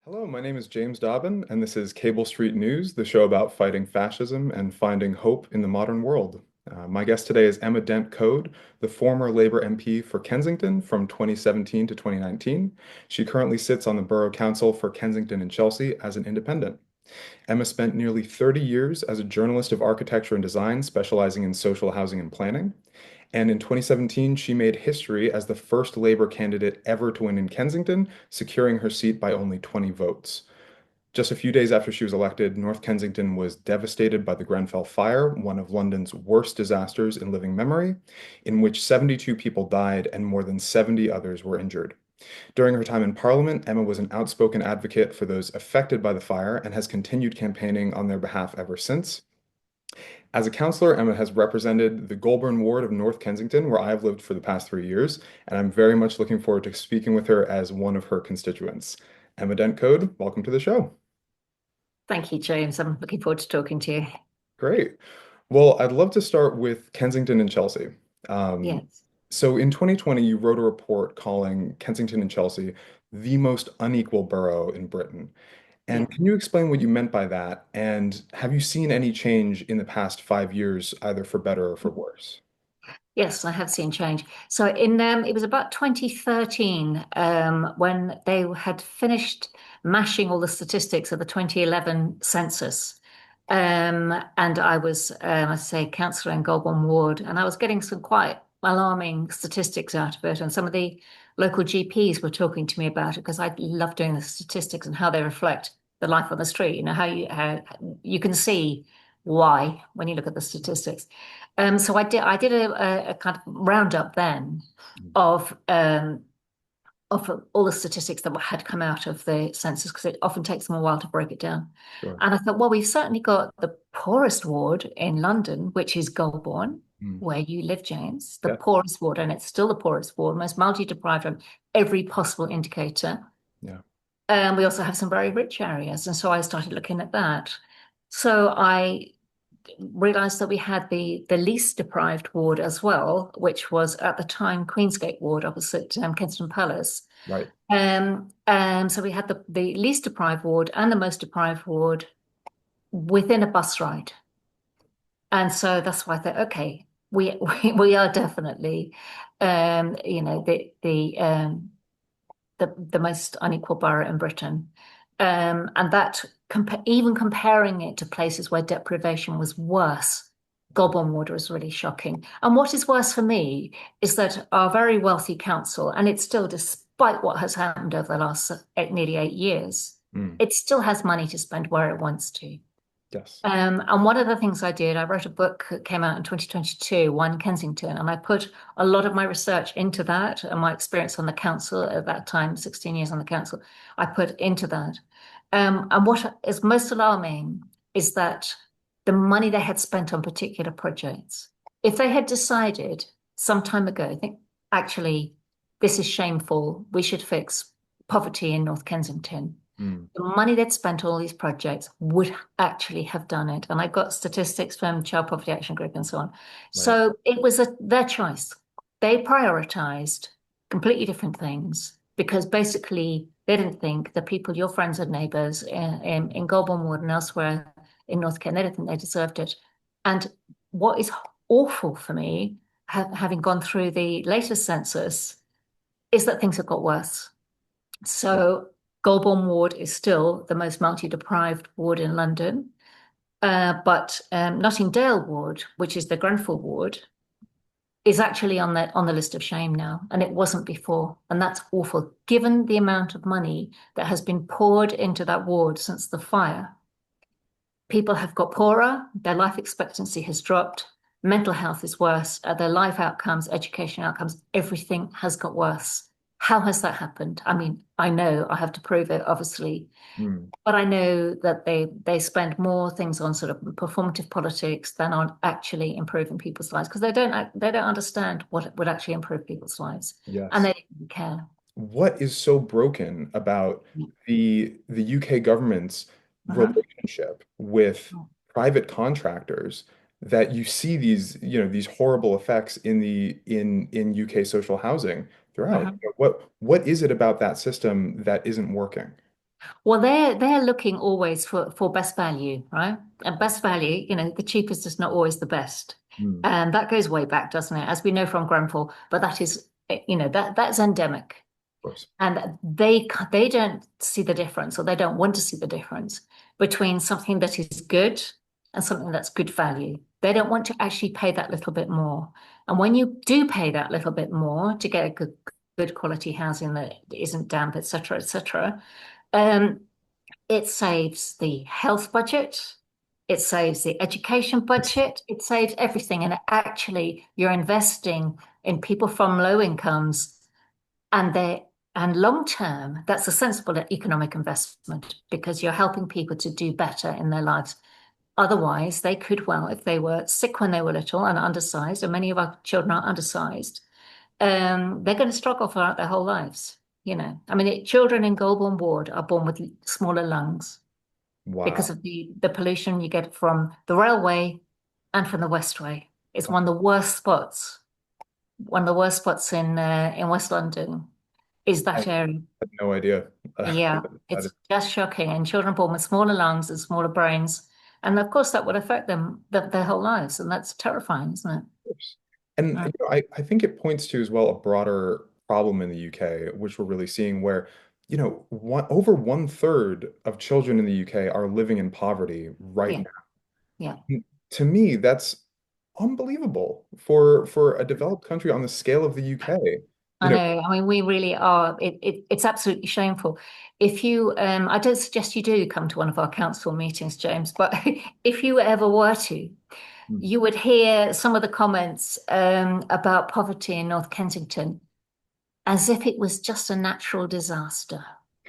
Hello, my name is James Dobbin, and this is Cable Street News, the show about fighting fascism and finding hope in the modern world. My guest today is Emma Dent Coad, the former Labour MP for Kensington from 2017 to 2019. She currently sits on the Borough Council for Kensington and Chelsea as an independent. Emma spent nearly 30 years as a journalist of architecture and design, specializing in social housing and planning. And in 2017, she made history as the first Labour candidate ever to win in Kensington, securing her seat by only 20 votes. Just a few days after she was elected, North Kensington was devastated by the Grenfell fire, one of London's worst disasters in living memory, in which 72 people died and more than 70 others were injured. During her time in Parliament, Emma was an outspoken advocate for those affected by the fire and has continued campaigning on their behalf ever since. As a councillor, Emma has represented the Goulburn ward of North Kensington, where I have lived for the past 3 years, and I'm very much looking forward to speaking with her as one of her constituents. Emma Dent Coad, welcome to the show. Thank you, James. I'm looking forward to talking to you. Great. Well, I'd love to start with Kensington and Chelsea. Um, Yes. so in 2020, you wrote a report calling Kensington and Chelsea the most unequal borough in Britain. Yeah. And can you explain what you meant by that? And have you seen any change in the past 5 years, either for better or for worse? Yes, I have seen change. So it was about 2013 when they had finished mashing all the statistics of the 2011 census. And I was, I say, councillor in Goulburn Ward, and I was getting some quite alarming statistics out of it. And some of the local GPs were talking to me about it because I love doing the statistics and how they reflect the life on the street. You know, how you can see why when you look at the statistics. So I did a kind of roundup then Mm. of all the statistics that had come out of the census because it often takes them a while to break it down. Sure. And I thought, well, we've certainly got the poorest ward in London, which is Goulburn, Mm. where you live, James, the Yeah. poorest ward, and it's still the poorest ward, most multi-deprived on every possible indicator. Yeah. We also have some very rich areas, and so I started looking at that. So I realized that we had the least deprived ward as well, which was at the time Queensgate ward opposite Kensington Palace. Right. So we had the least deprived ward and the most deprived ward within a bus ride. And so that's why I thought, okay, we are definitely, the most unequal borough in Britain. And that even comparing it to places where deprivation was worse, Goulburn Water is really shocking. And what is worse for me is that our very wealthy council, and it's still, despite what has happened over the last nearly 8 years, Mm. it still has money to spend where it wants to. Yes. And one of the things I did, I wrote a book that came out in 2022, One Kensington, and I put a lot of my research into that and my experience on the council at that time, 16 years on the council, I put into that. And what is most alarming is that the money they had spent on particular projects, if they had decided some time ago, I think actually this is shameful, we should fix poverty in North Kensington, Mm. the money they'd spent on all these projects would actually have done it. And I got statistics from Child Poverty Action Group and so on. Right. So it was their choice. They prioritized completely different things because basically they didn't think the people, your friends and neighbors in Goulburn Ward and elsewhere in North Kent, they didn't think they deserved it. And what is awful for me, having gone through the latest census, is that things have got worse. Yeah. So Goulburn Ward is still the most multi-deprived ward in London, but Notting Dale Ward, which is the Grenfell Ward, is actually on the list of shame now, and it wasn't before, and that's awful. Given the amount of money that has been poured into that ward since the fire, people have got poorer, their life expectancy has dropped, mental health is worse, their life outcomes, education outcomes, everything has got worse. How has that happened? I mean, I know I have to prove it, obviously, Mm. but I know that they spend more things on sort of performative politics than on actually improving people's lives because they don't understand what would actually improve people's lives, and Yes. they don't care. What is so broken about the UK government's Uh-huh. relationship with private contractors that you see these horrible effects in UK social housing throughout? Uh-huh. What is it about that system that isn't working? Well, they're looking always for best value, right? And best value, the cheapest is not always the best. Mm, of And that goes way back, doesn't it? As we know from Grenfell, but that is, that's endemic. course. And they don't see the difference, or they don't want to see the difference between something that is good and something that's good value. They don't want to actually pay that little bit more. And when you do pay that little bit more to get a good quality housing that isn't damp, et cetera, um, it saves the health budget, it saves the education budget, it saves everything. And actually, you're investing in people from low incomes, and they and long term, that's a sensible economic investment because you're helping people to do better in their lives. Otherwise, they could, well, if they were sick when they were little and undersized, and many of our children are undersized, they're going to struggle throughout their whole lives. I mean, children in Goulburn Ward are born with smaller lungs because Wow. of the pollution you get from the railway and from the Westway. It's one of the worst spots in West London is I that area. had no idea. Yeah, That it's is, just shocking. And children born with smaller lungs and smaller brains. And of course, that would affect them their whole lives. And that's terrifying, isn't it? of course. And Mm. I think it points to as well a broader problem in the UK, which we're really seeing where, over one-third of children in the UK are living in poverty right Yeah, now. yeah. To me, that's unbelievable for a developed country on the scale of the UK. You I know, know. I mean, we really are. It's absolutely shameful. I don't suggest you do come to one of our council meetings, James, but if you ever were to, mm, you would hear some of the comments about poverty in North Kensington as if it was just a natural disaster.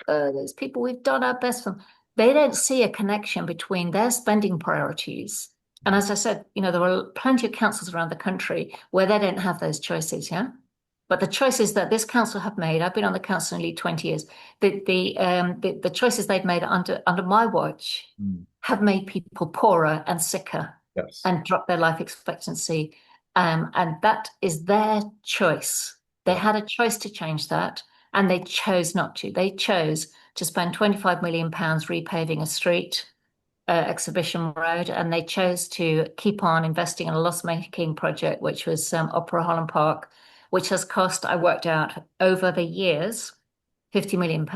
Those people, we've done our best for them. They don't see a connection between their spending priorities. And mm, as I said, there are plenty of councils around the country where they don't have those choices, yeah? But the choices that this council have made, I've been on the council nearly 20 years, the choices they've made under my watch mm, have made people poorer and sicker yes. and drop their life expectancy. And that is their choice. They Yeah. had a choice to change that, and they chose not to. They chose to spend £25 million repaving a street, Exhibition Road, and they chose to keep on investing in a loss-making project, which was Opera Holland Park, which has cost, I worked out over the years, £50 million.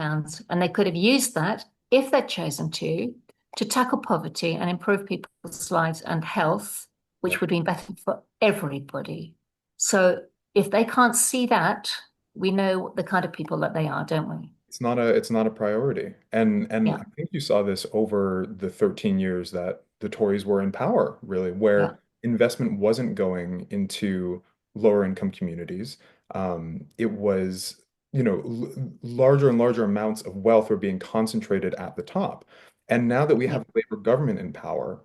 And they could have used that, if they'd chosen to tackle poverty and improve people's lives and health, Yeah. which would be better for everybody. So if they can't see that, we know the kind of people that they are, don't we? It's not a priority. And Yeah, I think you saw this over the 13 years that the Tories were in power, really, yeah, where investment wasn't going into lower income communities. It was, larger and larger amounts of wealth were being concentrated at the top. And now that we yeah. have a Labour government in power,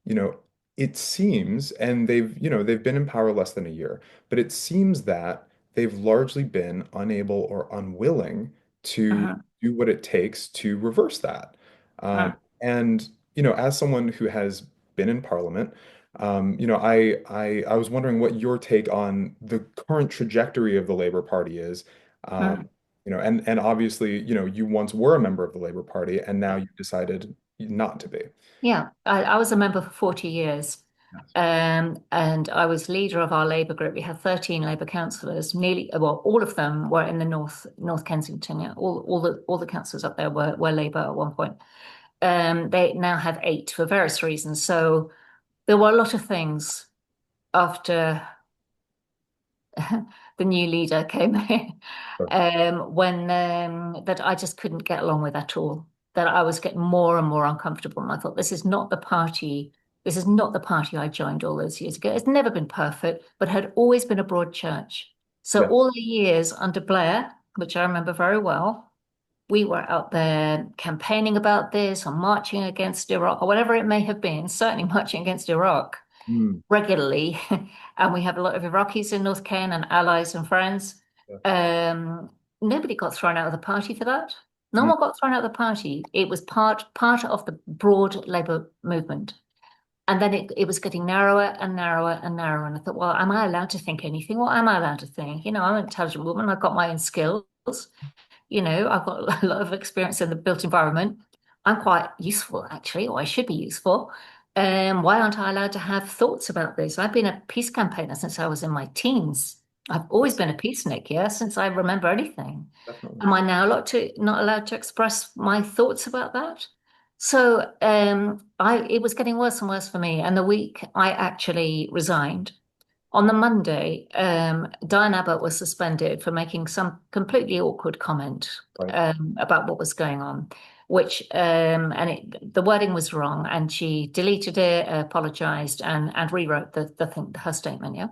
you know, it seems, and they've been in power less than a year, but it seems that they've largely been unable or unwilling to Uh-huh, do what it takes to reverse that. Um, uh, and as someone who has been in Parliament, I was wondering what your take on the current trajectory of the Labour Party is. uh. And obviously, you once were a member of the Labour Party, and now you've decided not to be. Yeah, I was a member for 40 years. Yes. And I was leader of our Labour group. We had 13 Labour councillors. Well, all of them were in the North Kensington. Yeah, all the councillors up there were Labour at one point. They now have eight for various reasons. So there were a lot of things after the new leader came in, Sure. when that I just couldn't get along with at all. That I was getting more and more uncomfortable, and I thought, this is not the party. This is not the party I joined all those years ago. It's never been perfect, but had always been a broad church. So Yeah. all the years under Blair, which I remember very well, we were out there campaigning about this or marching against Iraq or whatever it may have been, certainly marching against Iraq Mm, regularly. And we have a lot of Iraqis in North Ken and allies and friends. yeah. Um, Nobody got thrown out of the party for that. No Mm, one got thrown out of the party. It was part of the broad Labour movement. And then it was getting narrower and narrower and narrower. And I thought, well, am I allowed to think anything? What am I allowed to think? I'm an intelligent woman. I've got my own skills. I've got a lot of experience in the built environment. I'm quite useful, actually, or I should be useful. Why aren't I allowed to have thoughts about this? I've been a peace campaigner since I was in my teens. I've always Yes, been a peacenik, yeah, since I remember anything. definitely. Am I now not allowed to express my thoughts about that? So it was getting worse and worse for me. And the week I actually resigned, on the Monday, Diane Abbott was suspended for making some completely awkward comment Right. about what was going on, which the wording was wrong, and she deleted it, apologized, and rewrote the thing, her statement. Yeah,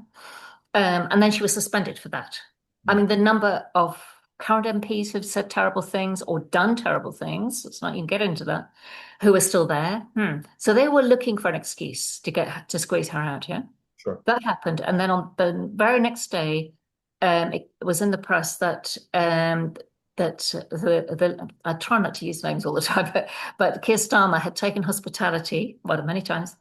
and then she was suspended for that. I Mm. mean, the number of current MPs who've said terrible things or done terrible things, let's not even get into that, who are still there. So they were looking for an excuse to squeeze her out. Yeah. Sure. That happened, and then on the very next day, it was in the press that I try not to use names all the time, but Keir Starmer had taken hospitality, well, many times,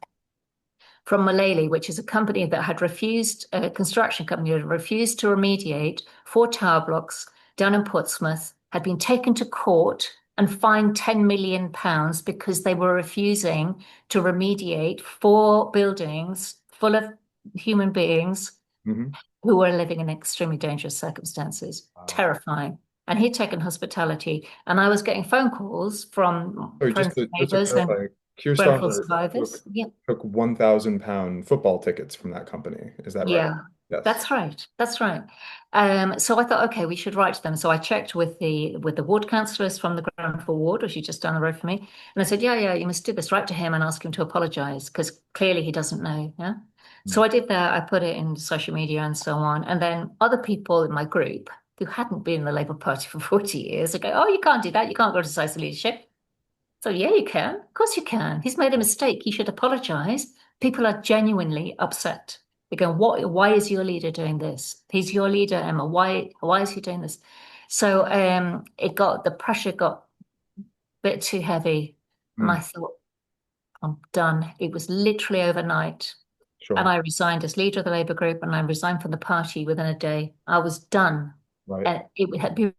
from Mullally, which is a company that had refused, a construction company that had refused to remediate four tower blocks down in Portsmouth, had been taken to court and fined £10 million because they were refusing to remediate four buildings full of human beings Hmm. who were living in extremely dangerous circumstances. Wow. Terrifying. And he'd taken hospitality, and I was getting phone calls from Sorry, friends and just to neighbors and clarify, Keir Grenfell Starmer survivors. took Yeah. took 1,000 pound football tickets from that company. Is that right? Yeah, Yes. that's right. That's right. So I thought, okay, we should write to them. So I checked with the ward councillors from the Grenfell ward, which is just down the road from me, and I said, yeah, yeah, you must do this. Write to him and ask him to apologise because clearly he doesn't know. Yeah. So Mm. I did that. I put it in social media and so on, and then other people in my group who hadn't been in the Labour Party for 40 years, they go, oh, you can't do that. You can't criticise the leadership. So yeah, you can. Of course you can. He's made a mistake. He should apologize. People are genuinely upset. They go, what, why is your leader doing this? He's your leader, Emma. Why is he doing this? So the pressure got a bit too heavy. And Mm. I thought, I'm done. It was literally overnight. And Sure. I resigned as leader of the Labour group and I resigned from the party within a day. I was done. Right. And it had been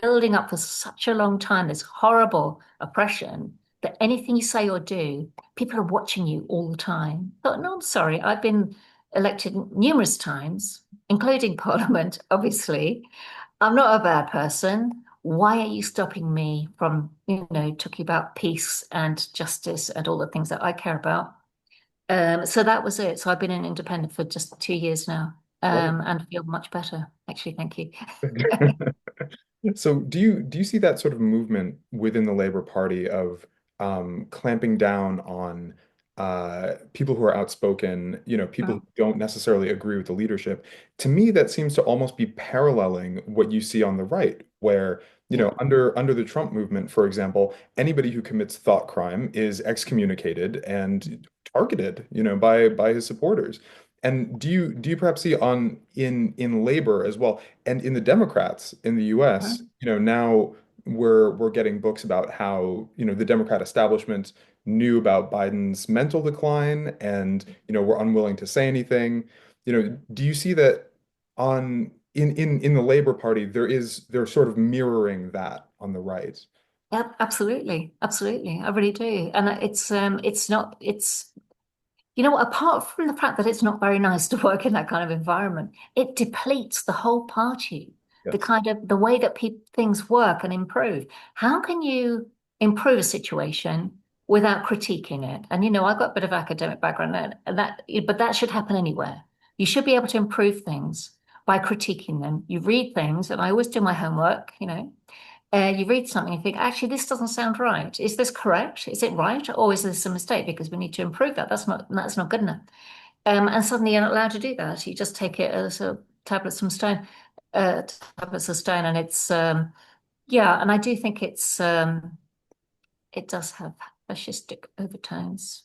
building up for such a long time, this horrible oppression that anything you say or do, people are watching you all the time. But no, I'm sorry. I've been elected numerous times, including Parliament, obviously. I'm not a bad person. Why are you stopping me from, talking about peace and justice and all the things that I care about? So that was it. So I've been an independent for just 2 years now, Right. and feel much better, actually. Thank you. So do you see that sort of movement within the Labour Party of clamping down on people who are outspoken, people who don't necessarily agree with the leadership? To me, that seems to almost be paralleling what you see on the right, where, Yeah. under the Trump movement, for example, anybody who commits thought crime is excommunicated and targeted, by his supporters. And do you perhaps see in labor as well, and in the Democrats in the US, now we're getting books about how, the Democrat establishment knew about Biden's mental decline and, were unwilling to say anything. Do you see that in the Labor Party they're sort of mirroring that on the right? Yeah, absolutely, absolutely. I really do. And it's not, it's apart from the fact that it's not very nice to work in that kind of environment, it depletes the whole party, Yes. the way that things work and improve. How can you improve a situation without critiquing it? And I've got a bit of academic background but that should happen anywhere. You should be able to improve things by critiquing them. You read things, and I always do my homework, you read something and think, actually, this doesn't sound right. Is this correct? Is it right? Or is this a mistake? Because we need to improve that. That's not good enough. And suddenly you're not allowed to do that. You just take it as a tablets from stone, uh, tablets of stone. And yeah, and I do think it does have fascistic overtones,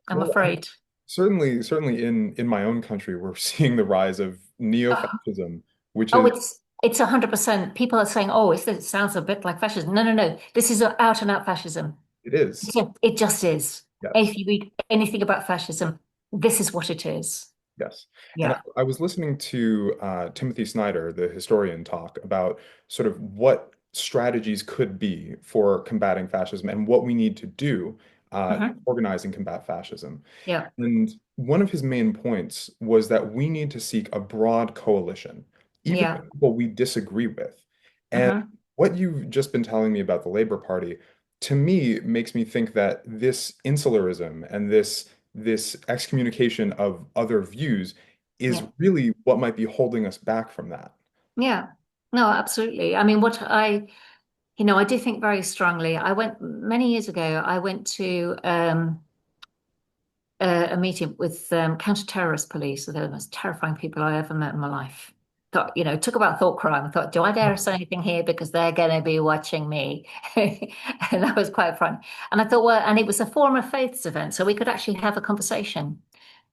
I'm Well, afraid. certainly in my own country, we're seeing the rise of Oh, neo-fascism, which oh, is it's 100%. People are saying, oh, it sounds a bit like fascism. No, no, no. This is out and out fascism. it is. Yeah, it just is. Yes. If you read anything about fascism, this is what it is. Yes. And Yeah. I was listening to Timothy Snyder, the historian, talk about sort of what strategies could be for combating fascism and what we need to do to Hmm. organize and combat fascism. Yeah. And one of his main points was that we need to seek a broad coalition, even Yeah. with people we disagree with. And Hmm. what you've just been telling me about the Labour Party, to me, makes me think that this insularism and this excommunication of other views is Yeah. really what might be holding us back from that. Yeah. No, absolutely. I mean, I do think very strongly. I went many years ago, I went to a meeting with counter-terrorist police. So they're the most terrifying people I ever met in my life. Thought, talk about thought crime. I thought, do I dare say anything here because they're going to be watching me? And that was quite fun. And I thought, well, and it was a Forum of Faiths event, so we could actually have a conversation.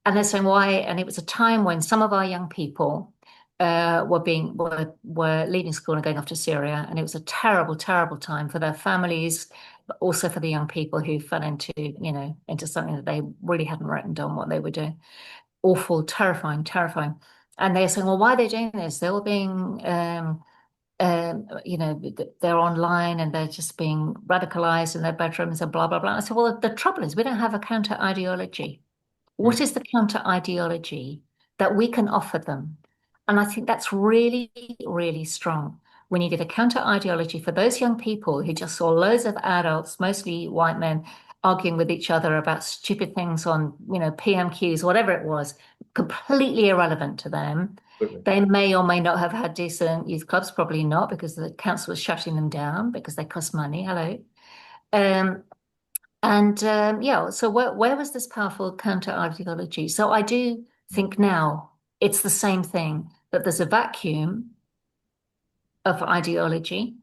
And they're saying why, and it was a time when some of our young people were leaving school and going off to Syria, and it was a terrible, terrible time for their families, but also for the young people who fell into something that they really hadn't reckoned on what they were doing. Awful, terrifying, terrifying. And they're saying, well, why are they doing this? They're all being they're online and they're just being radicalized in their bedrooms and blah blah blah. I said, well, the trouble is we don't have a counter ideology. Mm, What is the counter ideology that we can offer them? And I think that's really, really strong. We needed a counter ideology for those young people who just saw loads of adults, mostly white men, arguing with each other about stupid things on, PMQs, whatever it was, completely irrelevant to them. absolutely. They may or may not have had decent youth clubs, probably not, because the council was shutting them down because they cost money. Hello. Um, and yeah, so where was this powerful counter ideology? So I do Mm, think now it's the same thing, that there's a vacuum of ideology,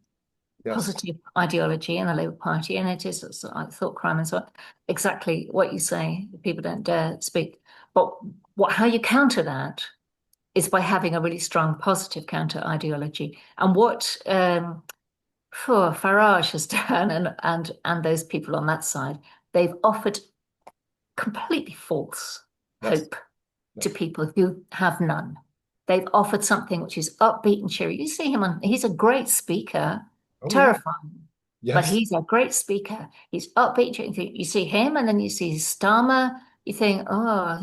yes. positive ideology in the Labour Party, and it is I thought crime and so on. Exactly what you say. People don't dare speak. But how you counter that is by having a really strong positive counter ideology. And what Farage has done, and those people on that side, they've offered completely false Yes. hope to Yes. people who have none. They've offered something which is upbeat and cheery. You see him on, he's a great speaker, Oh yeah. terrifying, but Yes. he's a great speaker. He's upbeat. You see him and then you see Starmer, you think, oh,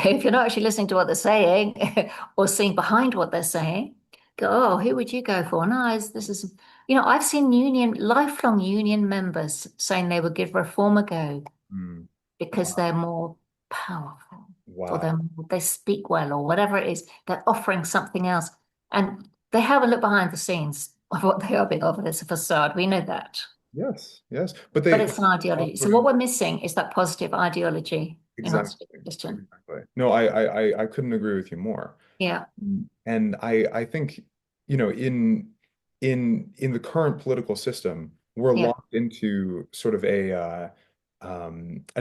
if you're not actually listening to what they're saying or seeing behind what they're saying, go, oh, who would you go for? No, this is, I've seen lifelong union members saying they would give reform a go Mm, because wow. they're more powerful or Wow. they speak well or whatever it is. They're offering something else. And they haven't looked behind the scenes of what they are being offered. It's a facade. We know that. Yes. Yes. But But they it's an ideology. So what offering we're missing is that positive ideology in answer exactly. to the question. Exactly. No, I couldn't agree with you more. Yeah, And I think, in the current political system, we're yeah, locked into sort of a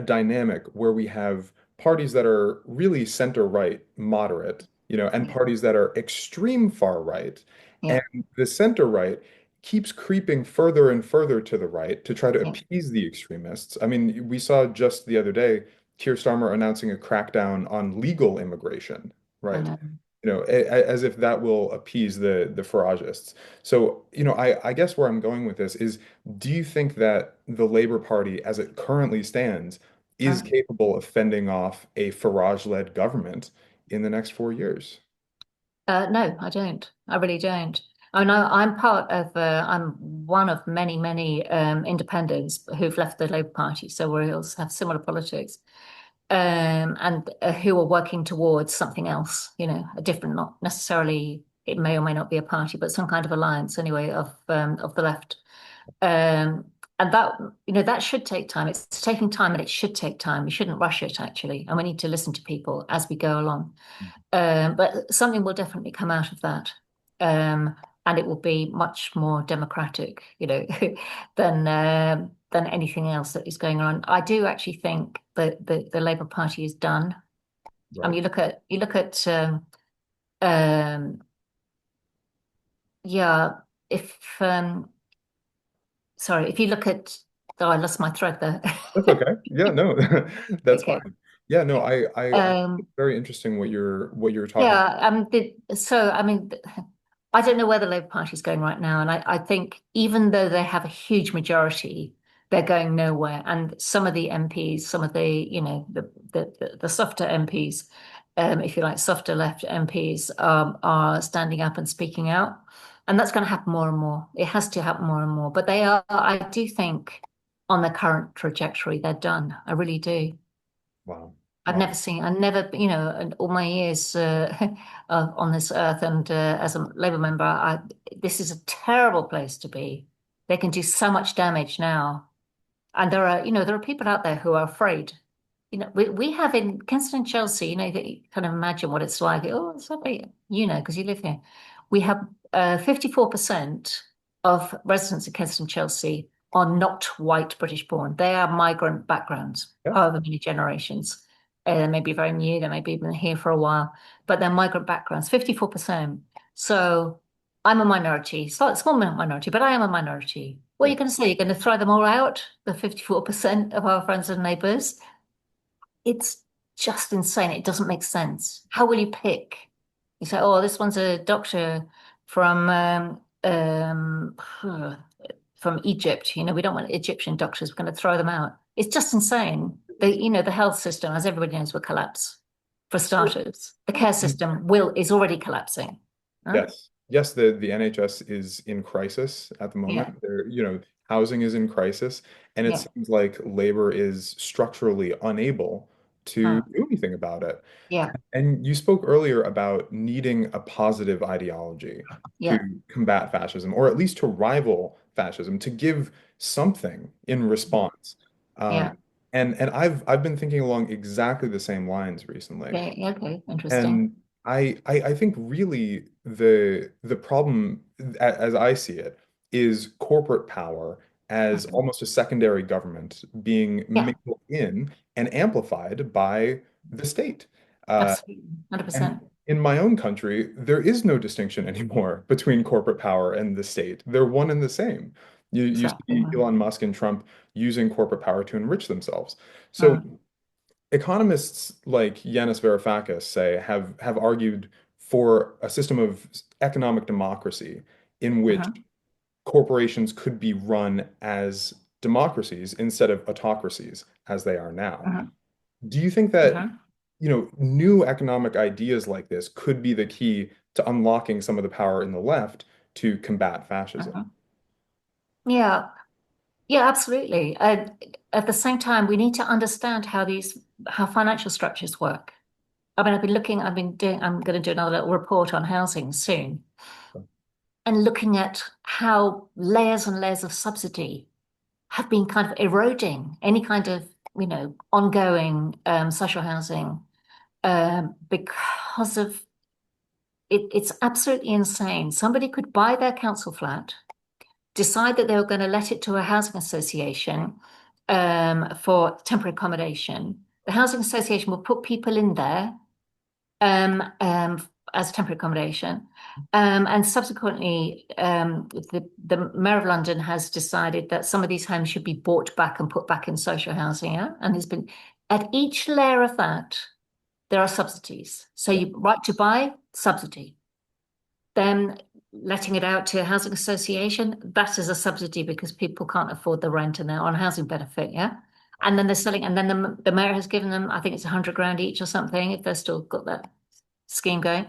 dynamic where we have parties that are really center right, moderate, and yeah, parties that are extreme far right. And yeah, the center right keeps creeping further and further to the right to try to yeah. appease the extremists. I mean, we saw just the other day Keir Starmer announcing a crackdown on legal immigration, I right? know. As if that will appease the Faragists. So, I guess where I'm going with this is, do you think that the Labour Party, as it currently stands, is Uh, capable of fending off a Farage-led government in the next 4 years? no, I don't. I really don't. I know I'm one of many, many independents who've left the Labour Party. So we all have similar politics. And who are working towards something else, a different, not necessarily, it may or may not be a party, but some kind of alliance anyway of the left. Um, and that should take time. It's taking time and it should take time. We shouldn't rush it actually. And we need to listen to people as we go along. But something will definitely come out of that. Um, and it will be much more democratic, than anything else that is going on. I do actually think that the Labour Party is done. I mean, Right. you look at um, yeah, if sorry, if you look at oh, I lost my thread there. That's okay. Yeah, no, that's Okay. fine. Yeah, no, I think Um, it's very interesting what you're talking. yeah, so I mean, I don't know where the Labour Party is going right now, and I think even though they have a huge majority, they're going nowhere. And some of the MPs, some of the, the softer MPs, if you like, softer left MPs, are standing up and speaking out, and that's going to happen more and more. It has to happen more and more. But they are, I do think, on the current trajectory, they're done. I really do. Wow. I've Wow. never seen, I never, in all my years on this earth and as a Labour member, this is a terrible place to be. They can do so much damage now. And there are people out there who are afraid. We have in Kensington, Chelsea, that you kind of imagine what it's like. Oh, it's lovely, because you live here. We have 54% of residents in Kensington, Chelsea are not white British born. They are migrant backgrounds, Yeah. however many generations. They may be very new, they may be been here for a while, but they're migrant backgrounds, 54%. So I'm a minority, small minority, but I am a minority. What are Yeah. you going to say? You're going to throw them all out, the 54% of our friends and neighbours? It's just insane. It doesn't make sense. How will you pick? You say, oh, this one's a doctor from from Egypt. We don't want Egyptian doctors. We're going to throw them out. It's just insane. The health system, as everybody knows, will collapse. For starters, the care system is already collapsing. Huh? Yes. Yes, the NHS is in crisis at the moment. Yeah, Housing is in crisis, and it yeah, seems like Labor is structurally unable to huh, do anything about it. yeah, And you spoke earlier about needing a positive ideology to yeah, combat fascism, or at least to rival fascism, to give something in response. yeah, Um, and I've been thinking along exactly the same lines recently. yeah, yeah, okay, interesting. And I think really the problem, as I see it, is corporate power as Mhm. almost a secondary government being Yeah, mingled in and amplified by the state. Uh, absolutely, 100%. and in my own country, there is no distinction anymore between corporate power and the state. They're one and the same. You Exactly. see Elon Musk and Trump using corporate power to enrich themselves. So Mm. economists like Yanis Varoufakis say have argued for a system of economic democracy in which Mhm. corporations could be run as democracies instead of autocracies as they are now. Mhm. Do you think that, Mhm. new economic ideas like this could be the key to unlocking some of the power in the left to combat fascism? Mhm. Yeah, yeah, absolutely. At the same time, we need to understand how financial structures work. I mean, I'm going to do another little report on housing soon, and looking at how layers and layers of subsidy have been kind of eroding any kind of, ongoing social housing because of it's absolutely insane. Somebody could buy their council flat, decide that they were going to let it to a housing association for temporary accommodation. The housing association will put people in there um, um, as temporary accommodation. And subsequently, the Mayor of London has decided that some of these homes should be bought back and put back in social housing. Yeah? And there's been, at each layer of that, there are subsidies. So Yeah. you right to buy, subsidy. Then letting it out to a housing association, that is a subsidy because people can't afford the rent and they're on housing benefit, yeah. And then they're selling, and then the mayor has given them, I think it's 100 grand each or something, if they've still got that scheme going,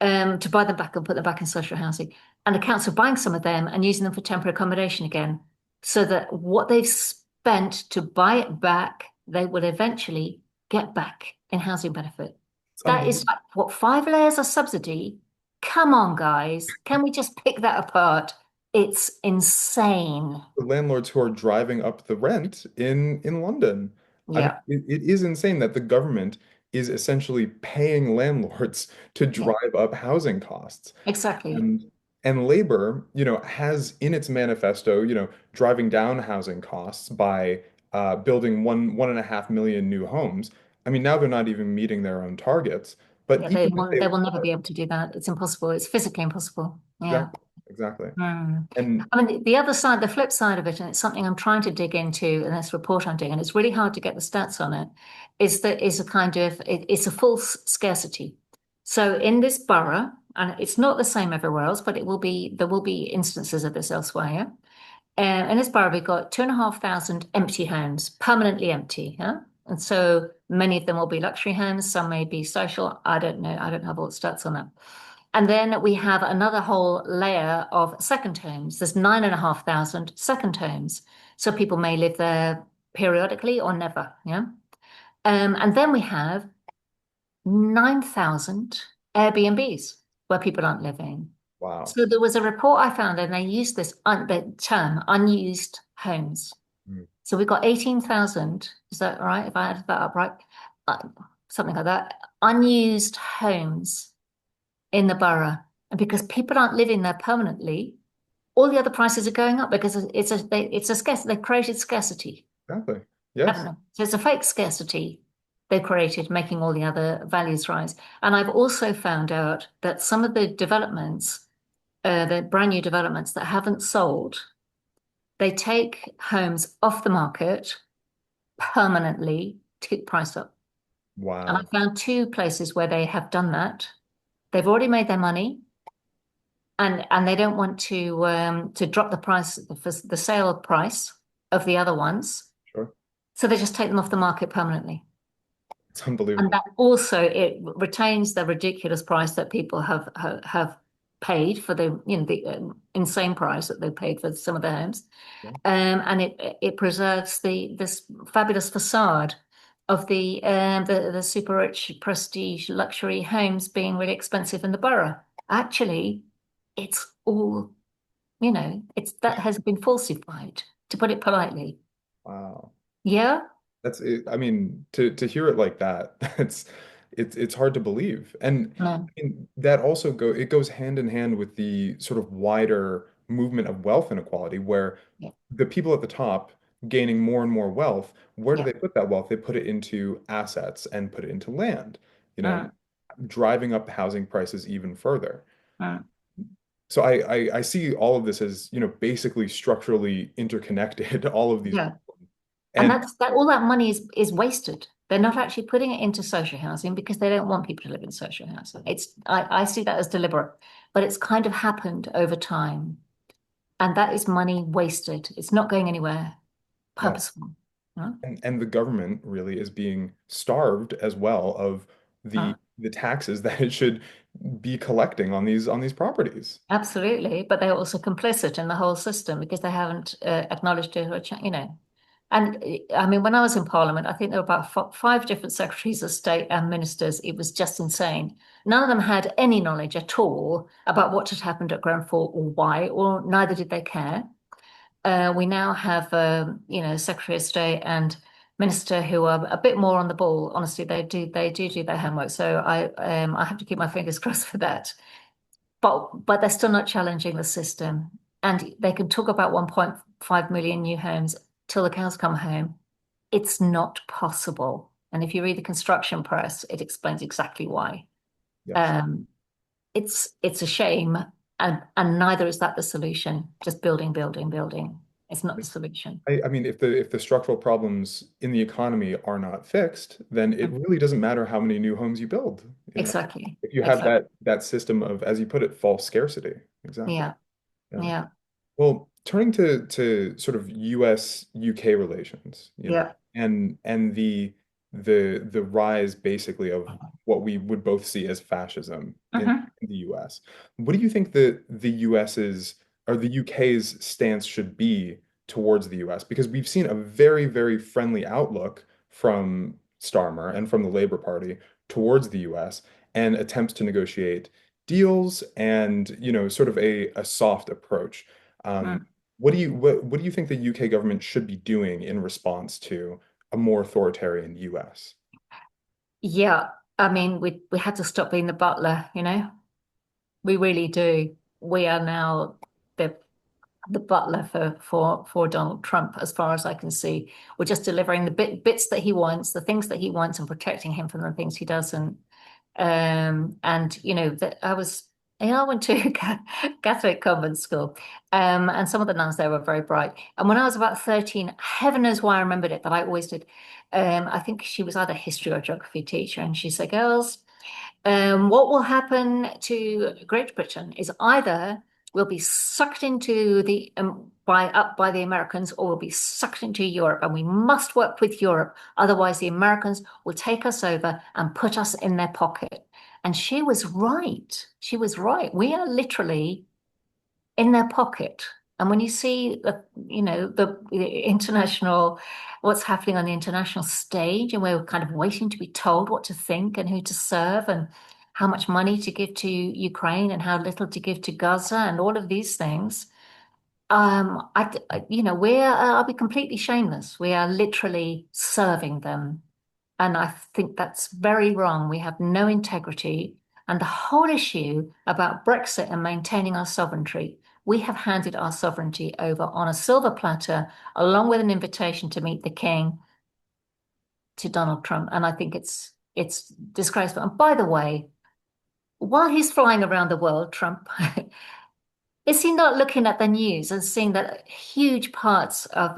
to buy them back and put them back in social housing. And the council buying some of them and using them for temporary accommodation again, so that what they've spent to buy it back, they will eventually get back in housing benefit. It's That is unbelievable. like what, 5 layers of subsidy? Come on, guys. Can we just pick that apart? It's insane. The landlords who are driving up the rent in London. I mean, Yeah, it is insane that the government is essentially paying landlords to yeah, drive up housing costs. exactly. And and Labor, has in its manifesto, driving down housing costs by building 1.5 million new homes. I mean, now they're not even meeting their own targets. But Yeah, even if they they will never were, be able to do that. It's impossible. It's physically impossible. Yeah. exactly, exactly. Mm. And I mean, the other side, the flip side of it, and it's something I'm trying to dig into in this report I'm doing, and it's really hard to get the stats on it, is that is a kind of it's a false scarcity. So in this borough, and it's not the same everywhere else, but there will be instances of this elsewhere. Yeah? In this borough, we've got 2,500 empty homes, permanently empty. Yeah? And so many of them will be luxury homes, some may be social. I don't know. I don't have all the stats on that. And then we have another whole layer of second homes. There's 9,500 second homes. So people may live there periodically or never. Yeah. And then we have 9,000 Airbnbs where people aren't living. Wow. So there was a report I found, and they used the term unused homes. Mm. So we've got 18,000, is that right? If I added that up right? Uh, Something like that. Unused homes in the borough. And because people aren't living there permanently, all the other prices are going up because it's a scarcity. They created scarcity, Exactly. haven't Yes. they? So it's a fake scarcity they created, making all the other values rise. And I've also found out that some of the developments, the brand new developments that haven't sold, they take homes off the market permanently to keep the price up. And I Wow. found two places where they have done that. They've already made their money, and they don't want to drop the price, the sale price of the other ones. Sure. So they just take them off the market permanently. It's And unbelievable. that also it retains the ridiculous price that people have paid for the the insane price that they paid for some of their homes. Yeah. And it preserves this fabulous facade of the super rich prestige luxury homes being really expensive in the borough. Actually, it's all, it's that has been falsified, to put it politely. Wow. Yeah? That's it. I mean, to hear it like that, it's hard to believe. And No. I mean, that also goes hand in hand with the sort of wider movement of wealth inequality, where Yeah. the people at the top gaining more and more wealth, where do Yeah. they put that wealth? They put it into assets and put it into land, you know, Mm, driving up the housing prices even further. mm. So I see all of this as, basically structurally interconnected, all of these Yeah. problems. And And that all that money is wasted. They're not actually putting it into social housing because they don't want people to live in social housing. I see that as deliberate, but it's kind of happened over time. And that is money wasted. It's not going anywhere yeah, purposeful. Huh? and the government really is being starved as well of Uh, the taxes that it should be collecting on these properties. Absolutely. But they're also complicit in the whole system because they. Haven't acknowledged it or, And I mean, when I was in Parliament, I think there were about five different secretaries of state and ministers. It was just insane. None of them had any knowledge at all about what had happened at Grenfell or why, or neither did they care. We now have, Secretary of State and Minister who are a bit more on the ball. Honestly, they do their homework. So I have to keep my fingers crossed for that. But they're still not challenging the system, and they can talk about 1.5 million new homes till the cows come home. It's not possible. And if you read the construction press, it explains exactly why. Yes. Um, it's a shame, and neither is that the solution. Just building, building, building. It's not the solution. I mean, if the structural problems in the economy are not fixed, then it Mm. really doesn't matter how many new homes you build, Exactly. If you have Exactly. that system of, as you put it, false scarcity. Exactly. Yeah. Yeah. Yeah. Well, turning to sort of US UK relations, Yeah. and the rise basically of what we would both see as fascism Hmm. in the US. What do you think the US's or the UK's stance should be towards the US? Because we've seen a very, very friendly outlook from Starmer and from the Labour Party towards the US and attempts to negotiate deals and, sort of a soft approach. Um, Mm. what do you think the UK government should be doing in response to a more authoritarian US? Yeah. I mean, we had to stop being the butler. We really do. We are now the the butler for Donald Trump, as far as I can see. We're just delivering the bits that he wants, the things that he wants, and protecting him from the things he doesn't. And that I went to a Catholic convent school, and some of the nuns there were very bright. And when I was about 13, heaven knows why I remembered it, but I always did. I think she was either a history or geography teacher, and she said, "Girls, What will happen to Great Britain is either we'll be sucked into the by the Americans, or we'll be sucked into Europe, and we must work with Europe. Otherwise, the Americans will take us over and put us in their pocket. And she was right. She was right. We are literally in their pocket. And when you see the international, what's happening on the international stage, and we're kind of waiting to be told what to think and who to serve and how much money to give to Ukraine and how little to give to Gaza and all of these things, I'll be completely shameless. We are literally serving them. And I think that's very wrong. We have no integrity. And the whole issue about Brexit and maintaining our sovereignty, we have handed our sovereignty over on a silver platter, along with an invitation to meet the king, to Donald Trump. And I think it's disgraceful. And by the way, while he's flying around the world, Trump, is he not looking at the news and seeing that huge parts of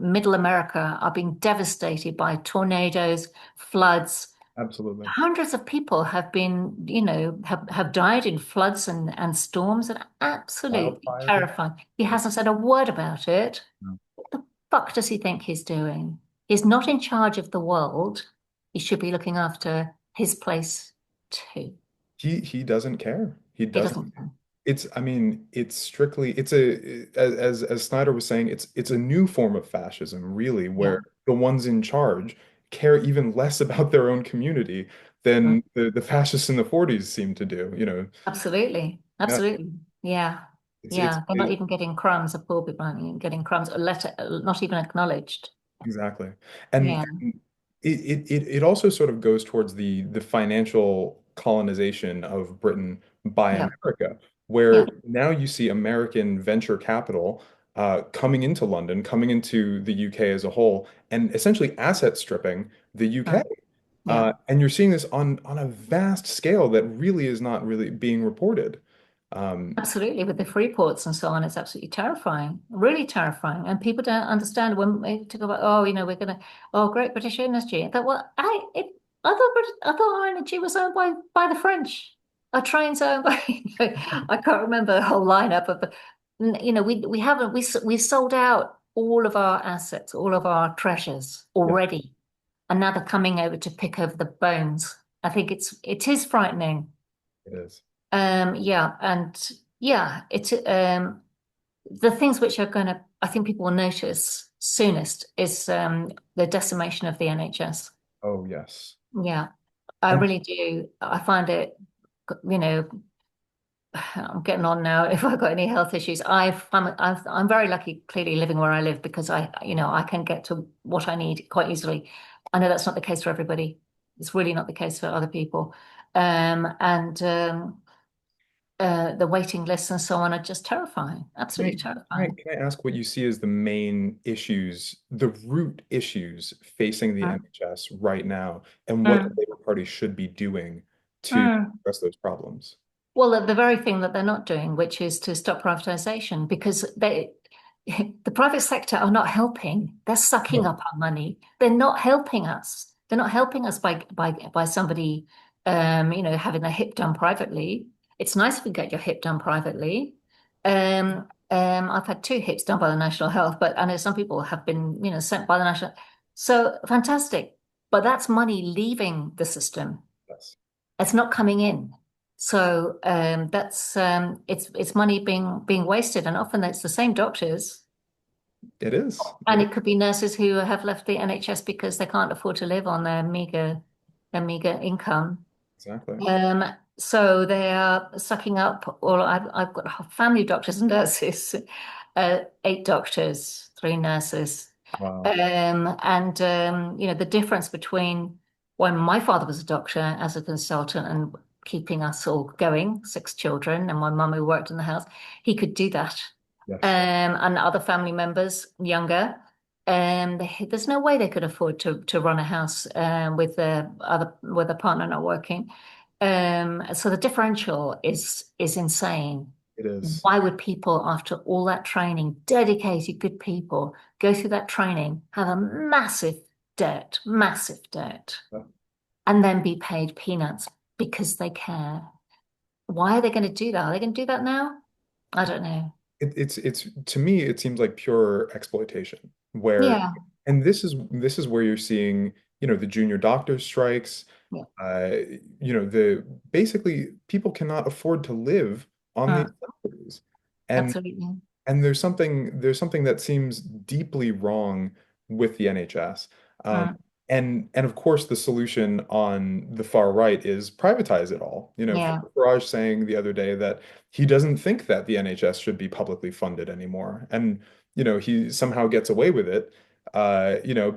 middle America are being devastated by tornadoes, floods? Absolutely. Hundreds of people have been, have died in floods and storms, and absolutely Wildfires. terrifying. He hasn't said a word about it. No. What the fuck does he think he's doing? He's not in charge of the world. He should be looking after his place too. He doesn't care. He He doesn't. doesn't. It's, I mean, it's strictly, it's a, as Snyder was saying, it's a new form of fascism, really, Yeah. where the ones in charge care even less about their own community Mm. than the fascists in the 40s seemed to do, you know. Absolutely. Yeah, Absolutely. Yeah. it's Yeah. They're not even getting crumbs. The poor people aren't even getting crumbs. A letter, not even acknowledged. exactly. Yeah. And it also sort of goes towards the financial colonization of Britain by Yeah. America, Yeah. where now you see American venture capital coming into London, coming into the UK as a whole, and essentially asset stripping the UK. Mm. Yeah. And you're seeing this on a vast scale that really is not really being reported. Um, Absolutely, with the free ports and so on, it's absolutely terrifying, really terrifying. And people don't understand when they talk about, oh, we're going to, oh, great British industry. I thought, well, I thought our energy was owned by the French. Our trains owned by, I can't remember the whole lineup of, we haven't, we sold out all of our assets, all of our treasures yeah, already, and now they're coming over to pick over the bones. I think it is frightening. it is. Yeah, and yeah, it's the things which are going to, I think people will notice soonest is the decimation of the NHS. Oh, yes. Yeah, I And really do. I find it, you know, I'm getting on now. If I've got any health issues, I'm very lucky, clearly living where I live because I can get to what I need quite easily. I know that's not the case for everybody. It's really not the case for other people. And the waiting lists and so on are just terrifying, absolutely terrifying. can I ask what you see as the main issues, the root issues facing the Mm, NHS right now, and what the mm, Labour Party should be doing to mm. address those problems? Well, the very thing that they're not doing, which is to stop privatization, because the private sector are not helping. They're sucking No. up our money. They're not helping us. They're not helping us by somebody, having their hip done privately. It's nice if you get your hip done privately. I've had two hips done by the National Health, but I know some people have been, sent by the National. So fantastic. But that's money leaving the system. Yes, It's not coming in. So that's it's money being wasted, and often it's the same doctors, it is. and it could be nurses who have left the NHS because they can't afford to live on their meager income. Exactly. So they are sucking up. Or I've got a whole family of doctors and nurses, eight doctors, three nurses. Wow. The difference between when my father was a doctor as a consultant and keeping us all going, six children, and my mum who worked in the house, he could do that. Yes, And other family members, younger, there's no way they could afford to run a house with a partner not working. So the differential is insane. it is. Why would people, after all that training, dedicated, good people, go through that training, have a massive debt, and then be paid peanuts? because they care. Why are they going to do that? Are they going to do that now? I don't know. It's to me it seems like pure exploitation where Yeah, and this is where you're seeing the junior doctor strikes yeah, uh the basically people cannot afford to live on these mm, salaries and absolutely. there's something that seems deeply wrong with the NHS. Um, Mm, and of course, the solution on the far right is privatize it all. yeah, Farage saying the other day that he doesn't think that the NHS should be publicly funded anymore, and he somehow gets away with it,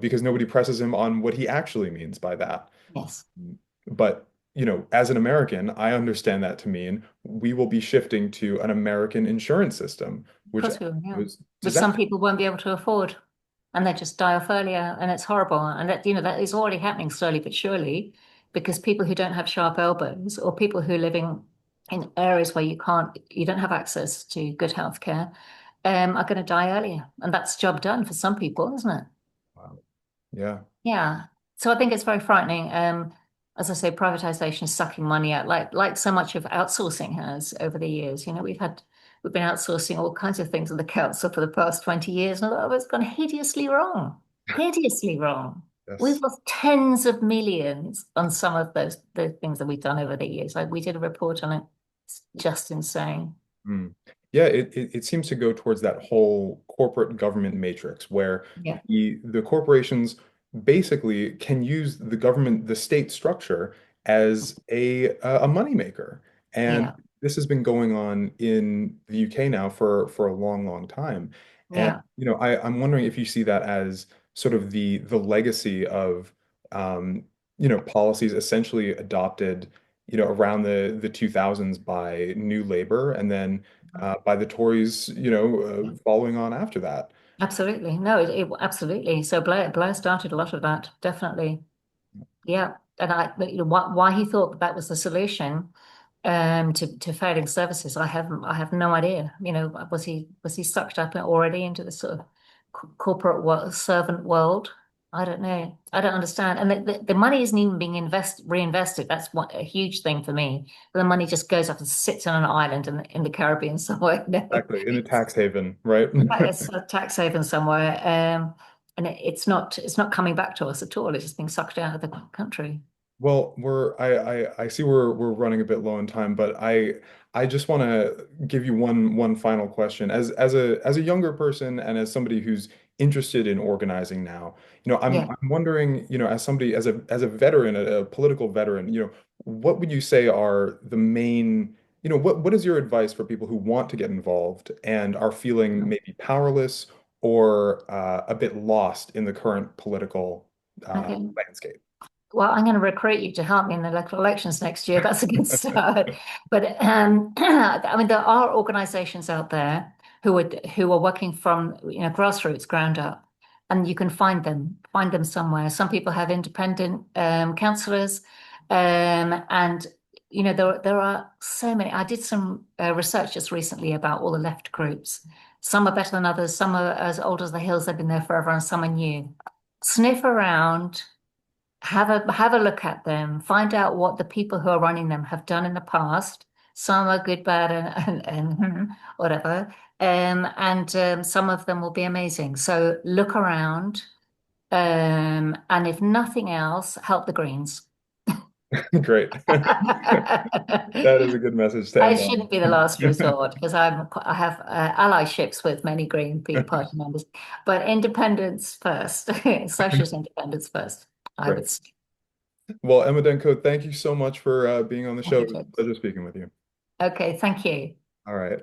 because nobody presses him on what he actually means by that. yes. But, as an American, I understand that to mean we will be shifting to an American insurance system, Of which course we will, yeah. was Which some disaster. people won't be able to afford. And they just die off earlier, and it's horrible. And that is already happening slowly but surely, because people who don't have sharp elbows, or people who are living in areas where you don't have access to good healthcare, are going to die earlier. And that's job done for some people, isn't it? Wow. Yeah, Yeah. So I think it's very frightening. As I say, privatization is sucking money out, like so much of outsourcing has over the years. We've been outsourcing all kinds of things in the council for the past 20 years, and a lot of it's gone hideously wrong. Hideously wrong. We've yes. lost tens of millions on some of those things that we've done over the years. Like we did a report on it. It's just insane. Mm. Yeah, it seems to go towards that whole corporate government matrix where Yeah. the corporations basically can use the state structure as a moneymaker. And Yeah. this has been going on in the UK now for a long, long time. And Yeah. I'm wondering if you see that as sort of the legacy of um, policies essentially adopted around the 2000s by New Labour, and then by the Tories, following on after that. Absolutely. No, it absolutely. So Blair started a lot of that, definitely. Yeah, and why he thought that was the solution to failing services, I have no idea. Was he sucked up already into the sort of corporate servant world? I don't know. I don't understand. And the money isn't even being reinvested. That's a huge thing for me. The money just goes up and sits on an island in the Caribbean somewhere. No, Exactly, in a tax haven, right? it's a tax haven somewhere. And it's not coming back to us at all. It's just being sucked out of the country. Well, I see we're running a bit low on time, but I just want to give you one final question. As a younger person and as somebody who's interested in organizing now, Yeah. I'm wondering, as somebody as a veteran, a political veteran, what would you say are the main, what is your advice for people who want to get involved and are feeling maybe powerless or a bit lost in the current political Okay. landscape? Well, I'm going to recruit you to help me in the local elections next year. That's a good start. But I mean, there are organisations out there who are working from grassroots, ground up, and you can find them somewhere. Some people have independent councillors, and there are so many. I did some research just recently about all the left groups. Some are better than others. Some are as old as the hills; they've been there forever, and some are new. Sniff around, have a look at them, find out what the people who are running them have done in the past. Some are good, bad, and whatever. And some of them will be amazing. So look around, and if nothing else, help the Greens. Great. That is a good message to I end on. shouldn't be the last resort because I have allyships with many Green Party members, but independence first, socialist independence first, I Great. would say. Well, Emma Denko, thank you so much for being on the Thank show. you, It was a James. pleasure speaking with you. Okay, thank you. All right.